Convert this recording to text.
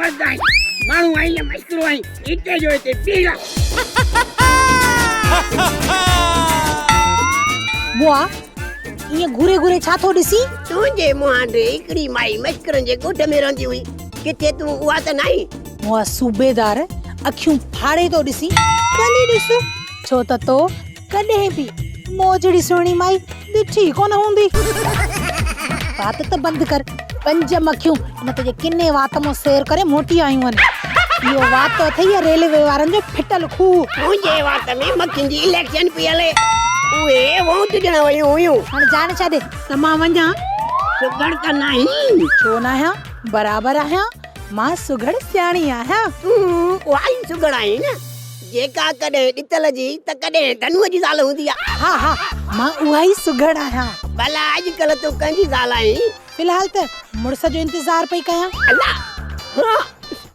ज़बरदस्त माण्हू आई मस्करो आई इते जो इते पीला बुआ ये घूरे घूरे छा थो ॾिसी? तुंहिंजे मुंहांडे हिकिड़ी माई मस्करनि जे ॻोठ में रहंदी हुई किथे तूं उहा त नाहीं बुआ सूबेदार अखियूं फाड़े तो ॾिसी भली ॾिस छो त तो कॾहिं बि मोजड़ी सुहिणी माई ॾिठी कोन हूंदी। बात त बंदि कर पंज मखियूं न तुंहिंजे किने वात मां सैर करे मोटी आयूं आहिनि। इहो वात अथई रेलवे वारनि जो फिटल खूह। तुंहिंजे वात में मखियुनि जी इलेक्शन पई हले उहे वोट ॾियण वयूं हुयूं। हाणे जान छा ॾे त मां वञा? सुगड़ त नाहीं छो न आहियां बराबरि आहियां मां सुगड़ सियाणी आहियां। तूं उहा ई सुगड़ आहीं न जेका कॾहिं ॾितल जी त कॾहिं धनुअ जी ज़ाल हूंदी आहे। हा हा मां उहा ई सुगड़ आहियां। भला अॼुकल्ह तूं कंहिंजी ज़ाल आहीं? फिलहाल त मुड़ुस जो इंतज़ार पई कयां। अल्लाह हाँ